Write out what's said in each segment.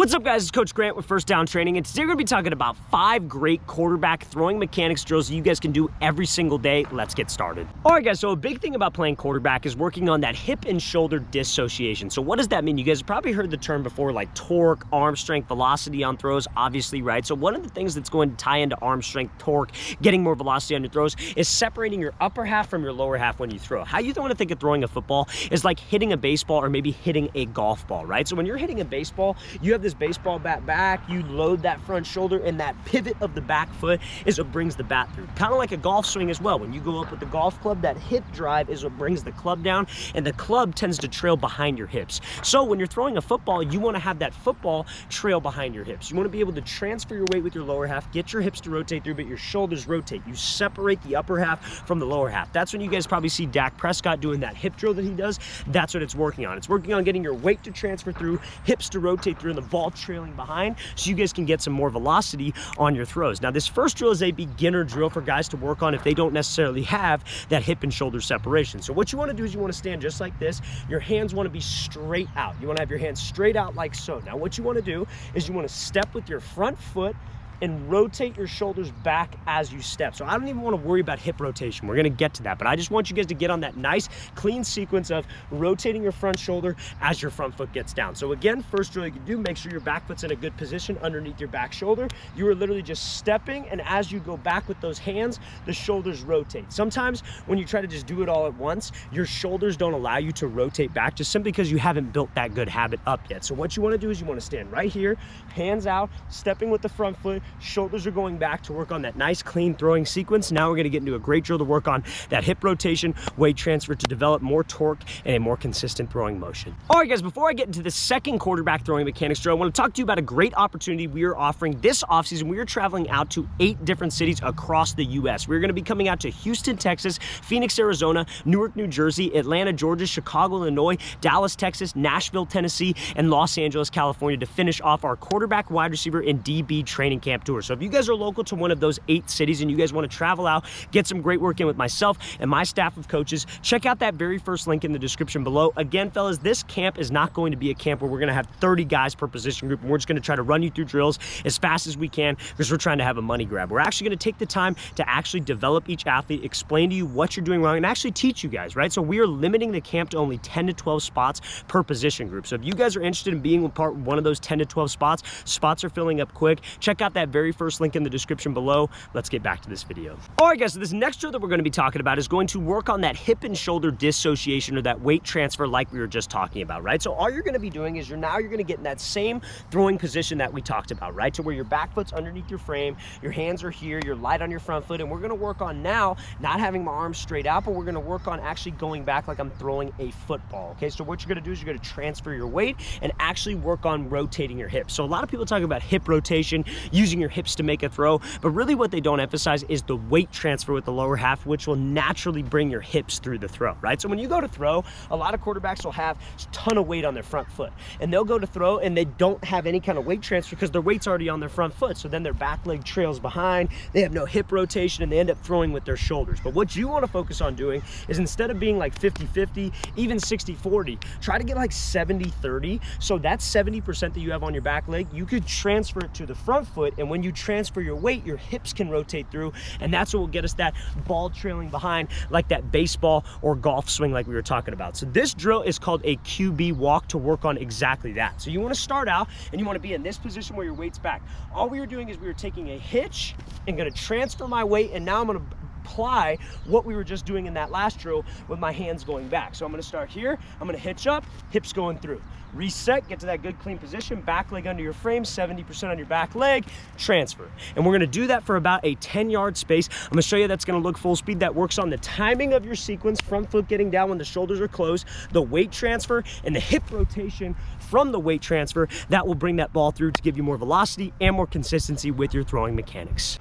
What's up, guys? It's Coach Grant with First Down Training, and today we're going to be talking about 5 great quarterback throwing mechanics drills that you guys can do every single day. Let's get started. All right, guys, so a big thing about playing quarterback is working on that hip and shoulder dissociation. So what does that mean? You guys have probably heard the term before, like torque, arm strength, velocity on throws, obviously, right? So one of the things that's going to tie into arm strength, torque, getting more velocity on your throws is separating your upper half from your lower half when you throw. How you want to think of throwing a football is like hitting a baseball or maybe hitting a golf ball, right? So when you're hitting a baseball, you have this baseball bat back, you load that front shoulder, and that pivot of the back foot is what brings the bat through. Kind of like a golf swing as well. When you go up with the golf club, that hip drive is what brings the club down, and the club tends to trail behind your hips. So when you're throwing a football, you want to have that football trail behind your hips. You want to be able to transfer your weight with your lower half, get your hips to rotate through, but your shoulders rotate. You separate the upper half from the lower half. That's when you guys probably see Dak Prescott doing that hip drill that he does. That's what it's working on. It's working on getting your weight to transfer through, hips to rotate through, and the ball trailing behind, so you guys can get some more velocity on your throws. Now, this first drill is a beginner drill for guys to work on if they don't necessarily have that hip and shoulder separation. So what you want to do is you want to stand just like this. Your hands want to be straight out. You want to have your hands straight out like so. Now, what you want to do is you want to step with your front foot and rotate your shoulders back as you step. So I don't even want to worry about hip rotation. We're going to get to that, but I just want you guys to get on that nice, clean sequence of rotating your front shoulder as your front foot gets down. So again, first drill you can do, make sure your back foot's in a good position underneath your back shoulder. You are literally just stepping, and as you go back with those hands, the shoulders rotate. Sometimes when you try to just do it all at once, your shoulders don't allow you to rotate back just simply because you haven't built that good habit up yet. So what you want to do is you want to stand right here, hands out, stepping with the front foot, shoulders are going back to work on that nice clean throwing sequence. Now we're going to get into a great drill to work on that hip rotation, weight transfer to develop more torque and a more consistent throwing motion. All right, guys, before I get into the second quarterback throwing mechanics drill, I want to talk to you about a great opportunity we are offering this offseason. We are traveling out to 8 different cities across the U.S. We're going to be coming out to Houston, Texas, Phoenix, Arizona, Newark, New Jersey, Atlanta, Georgia, Chicago, Illinois, Dallas, Texas, Nashville, Tennessee, and Los Angeles, California to finish off our quarterback, wide receiver, and DB training camp tour. So if you guys are local to one of those 8 cities and you guys want to travel out, get some great work in with myself and my staff of coaches, check out that very first link in the description below. Again, fellas, this camp is not going to be a camp where we're going to have 30 guys per position group, and we're just going to try to run you through drills as fast as we can because we're trying to have a money grab. We're actually going to take the time to actually develop each athlete, explain to you what you're doing wrong, and actually teach you guys, right? So we are limiting the camp to only 10 to 12 spots per position group. So if you guys are interested in being one of those 10 to 12 spots are filling up quick. Check out that very first link in the description below. Let's get back to this video. All right, guys, so this next drill that we're going to be talking about is going to work on that hip and shoulder dissociation, or that weight transfer like we were just talking about, right? So all you're going to be doing is you're going to get in that same throwing position that we talked about, right? So where your back foot's underneath your frame, your hands are here, you're light on your front foot, and we're going to work on now not having my arms straight out, but we're going to work on actually going back like I'm throwing a football, okay? So what you're going to do is you're going to transfer your weight and actually work on rotating your hips. So a lot of people talk about hip rotation, using your hips to make a throw, but really what they don't emphasize is the weight transfer with the lower half, which will naturally bring your hips through the throw, right? So when you go to throw, a lot of quarterbacks will have a ton of weight on their front foot, and they'll go to throw and they don't have any kind of weight transfer because their weight's already on their front foot. So then their back leg trails behind, they have no hip rotation, and they end up throwing with their shoulders. But what you want to focus on doing is, instead of being like 50-50, even 60-40, try to get like 70-30. So that's 70% that you have on your back leg, you could transfer it to the front foot, and when you transfer your weight, your hips can rotate through, and that's what will get us that ball trailing behind like that baseball or golf swing like we were talking about. So this drill is called a QB walk to work on exactly that. So you want to start out and you want to be in this position where your weight's back. All we were doing is we were taking a hitch and going to transfer my weight, and now I'm going to apply what we were just doing in that last drill with my hands going back. So I'm going to start here, I'm going to hitch up, hips going through, reset, get to that good clean position, back leg under your frame, 70% on your back leg, transfer. And we're going to do that for about a 10-yard space. I'm going to show you that's going to look full speed. That works on the timing of your sequence, front foot getting down when the shoulders are closed, the weight transfer, and the hip rotation from the weight transfer. That will bring that ball through to give you more velocity and more consistency with your throwing mechanics.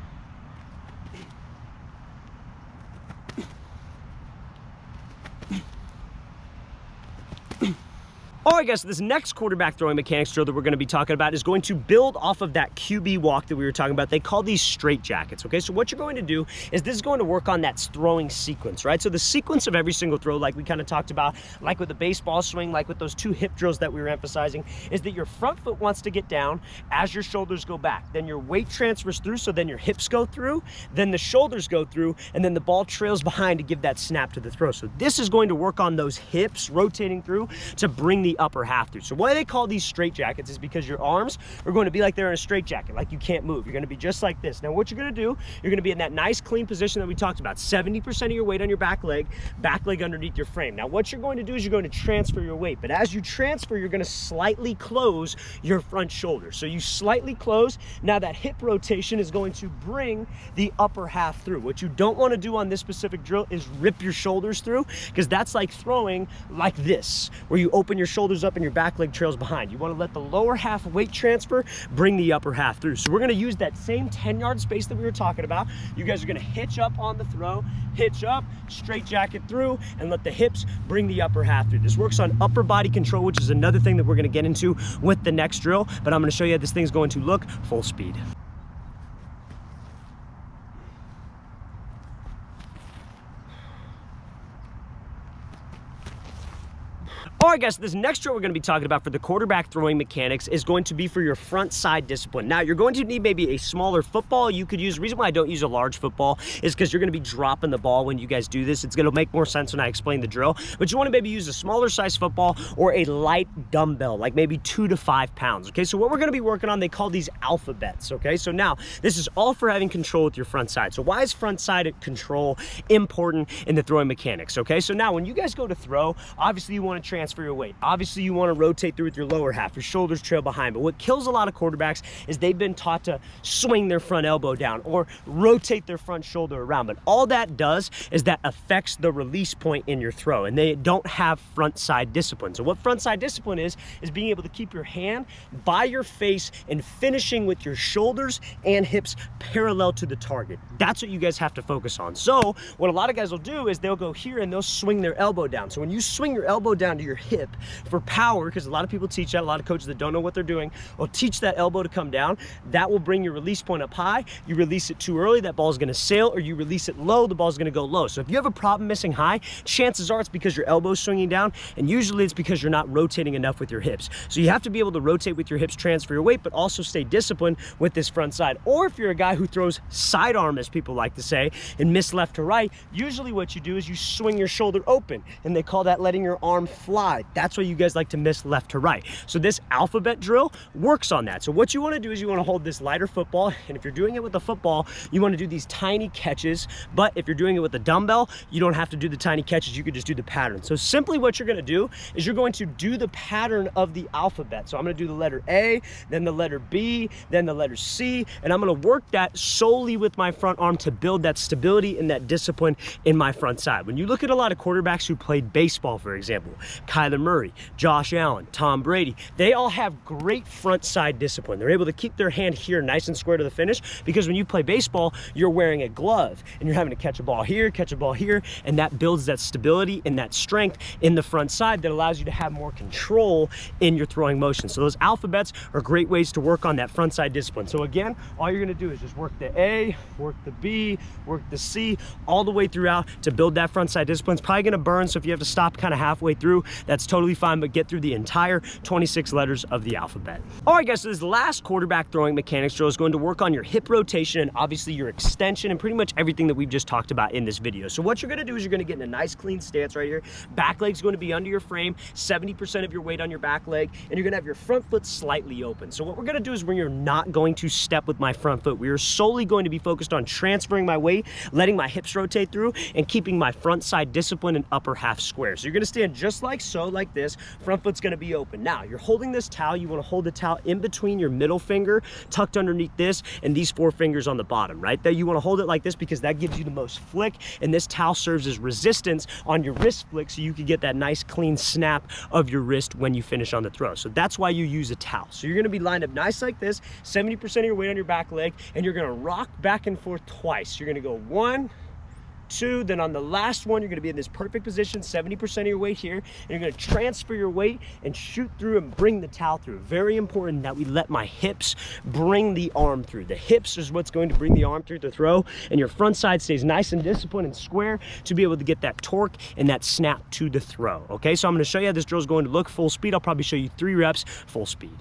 All right, guys, so this next quarterback throwing mechanics drill that we're going to be talking about is going to build off of that QB walk that we were talking about. They call these straight jackets, okay? So what you're going to do is this is going to work on that throwing sequence, right? So the sequence of every single throw, like we kind of talked about, like with the baseball swing, like with those 2 hip drills that we were emphasizing, is that your front foot wants to get down as your shoulders go back. Then your weight transfers through, so then your hips go through, then the shoulders go through, and then the ball trails behind to give that snap to the throw. So this is going to work on those hips rotating through to bring the upper half through. So why they call these straight jackets is because your arms are going to be like they're in a straight jacket, like you can't move. You're going to be just like this. Now what you're going to do, you're going to be in that nice clean position that we talked about, 70% of your weight on your back leg underneath your frame. Now what you're going to do is you're going to transfer your weight, but as you transfer, you're going to slightly close your front shoulder. So you slightly close. Now that hip rotation is going to bring the upper half through. What you don't want to do on this specific drill is rip your shoulders through, because that's like throwing like this, where you open your shoulders up and your back leg trails behind. You want to let the lower half weight transfer bring the upper half through. So we're going to use that same 10-yard space that we were talking about. You guys are going to hitch up on the throw, hitch up, straight jacket through, and let the hips bring the upper half through. This works on upper body control, which is another thing that we're going to get into with the next drill, but I'm going to show you how this thing's going to look full speed. All right, guys, so this next drill we're going to be talking about for the quarterback throwing mechanics is going to be for your front side discipline. Now, you're going to need maybe a smaller football. You could use, the reason why I don't use a large football is because you're going to be dropping the ball when you guys do this. It's going to make more sense when I explain the drill, but you want to maybe use a smaller size football or a light dumbbell, like maybe 2 to 5 pounds. Okay, so what we're going to be working on, they call these alphabets. Okay, so now this is all for having control with your front side. So why is front side control important in the throwing mechanics? Okay, so now when you guys go to throw, obviously you want to transfer your weight. Obviously you want to rotate through with your lower half, your shoulders trail behind, but what kills a lot of quarterbacks is they've been taught to swing their front elbow down or rotate their front shoulder around, but all that does is that affects the release point in your throw, and they don't have front side discipline. So what front side discipline is being able to keep your hand by your face and finishing with your shoulders and hips parallel to the target. That's what you guys have to focus on. So what a lot of guys will do is they'll go here and they'll swing their elbow down. So when you swing your elbow down to your hip for power, because a lot of people teach that, a lot of coaches that don't know what they're doing will teach that elbow to come down. That will bring your release point up high. You release it too early, that ball is going to sail, or you release it low, the ball is going to go low. So if you have a problem missing high, chances are it's because your elbow is swinging down, and usually it's because you're not rotating enough with your hips. So you have to be able to rotate with your hips, transfer your weight, but also stay disciplined with this front side. Or if you're a guy who throws sidearm, as people like to say, and miss left to right, usually what you do is you swing your shoulder open, and they call that letting your arm fly. That's why you guys like to miss left to right. So this alphabet drill works on that. So what you want to do is you want to hold this lighter football, and if you're doing it with a football, you want to do these tiny catches, but if you're doing it with a dumbbell, you don't have to do the tiny catches, you could just do the pattern. So simply what you're going to do is you're going to do the pattern of the alphabet. So I'm going to do the letter A, then the letter B, then the letter C, and I'm going to work that solely with my front arm to build that stability and that discipline in my front side. When you look at a lot of quarterbacks who played baseball, for example, Kyler Murray, Josh Allen, Tom Brady, they all have great front side discipline. They're able to keep their hand here nice and square to the finish, because when you play baseball, you're wearing a glove and you're having to catch a ball here, and that builds that stability and that strength in the front side that allows you to have more control in your throwing motion. So those alphabets are great ways to work on that front side discipline. So again, all you're going to do is just work the A, work the B, work the C, all the way throughout to build that front side discipline. It's probably going to burn, so if you have to stop kind of halfway through, that's totally fine, but get through the entire 26 letters of the alphabet. All right, guys, so this last quarterback throwing mechanics drill is going to work on your hip rotation and obviously your extension and pretty much everything that we've just talked about in this video. So what you're going to do is you're going to get in a nice clean stance right here. Back leg's going to be under your frame, 70% of your weight on your back leg, and you're going to have your front foot slightly open. So what we're going to do is we're not going to step with my front foot. We are solely going to be focused on transferring my weight, letting my hips rotate through, and keeping my front side discipline and upper half square. So you're going to stand just like so, like this. Front foot's going to be open. Now, you're holding this towel. You want to hold the towel in between your middle finger, tucked underneath this, and these 4 fingers on the bottom, right? There, you want to hold it like this because that gives you the most flick, and this towel serves as resistance on your wrist flick, so you can get that nice clean snap of your wrist when you finish on the throw. So that's why you use a towel. So you're going to be lined up nice like this, 70% of your weight on your back leg, and you're going to rock back and forth twice. You're going to go 1, 2. Then on the last one, you're gonna be in this perfect position, 70% of your weight here, and you're gonna transfer your weight and shoot through and bring the towel through. Very important that we let my hips bring the arm through. The hips is what's going to bring the arm through to throw, and your front side stays nice and disciplined and square to be able to get that torque and that snap to the throw. Okay, so I'm gonna show you how this drill is going to look full speed. I'll probably show you 3 reps full speed.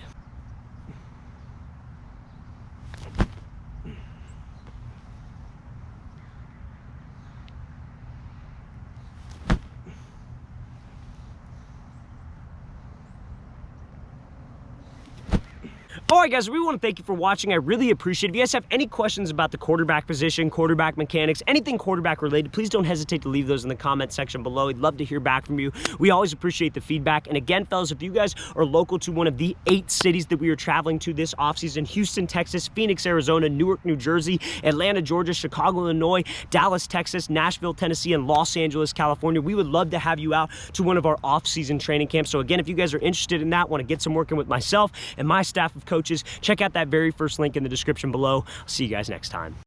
All right, guys, we want to thank you for watching. I really appreciate it. If you guys have any questions about the quarterback position, quarterback mechanics, anything quarterback related, please don't hesitate to leave those in the comment section below. We'd love to hear back from you. We always appreciate the feedback. And again, fellas, if you guys are local to one of the 8 cities that we are traveling to this offseason, Houston, Texas, Phoenix, Arizona, Newark, New Jersey, Atlanta, Georgia, Chicago, Illinois, Dallas, Texas, Nashville, Tennessee, and Los Angeles, California, we would love to have you out to one of our off-season training camps. So again, if you guys are interested in that, want to get some working with myself and my staff of coaches, check out that very first link in the description below. I'll see you guys next time.